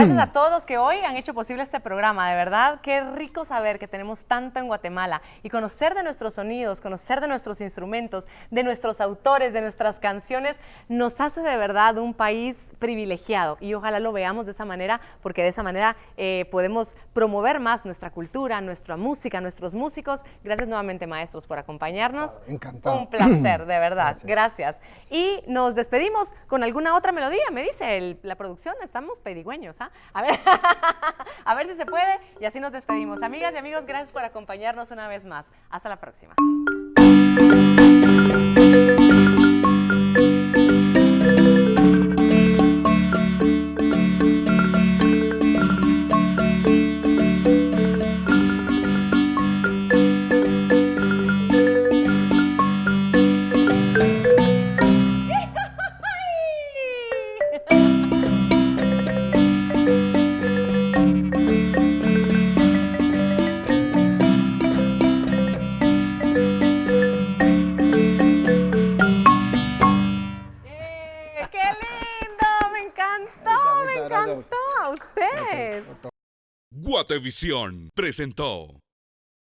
Gracias a todos los que hoy han hecho posible este programa, de verdad, qué rico saber que tenemos tanto en Guatemala y conocer de nuestros sonidos, conocer de nuestros instrumentos, de nuestros autores, de nuestras canciones, nos hace de verdad un país privilegiado y ojalá lo veamos de esa manera, porque de esa manera podemos promover más nuestra cultura, nuestra música, nuestros músicos. Gracias nuevamente, maestros, por acompañarnos. Encantado. Un placer, de verdad. Gracias. Y nos despedimos con alguna otra melodía, me dice la producción, estamos pedigüeños, ¿ah? A ver si se puede y así nos despedimos. Amigas y amigos, gracias por acompañarnos una vez más. Hasta la próxima. ¡Qué lindo! Me encantó a usted. Guatevisión presentó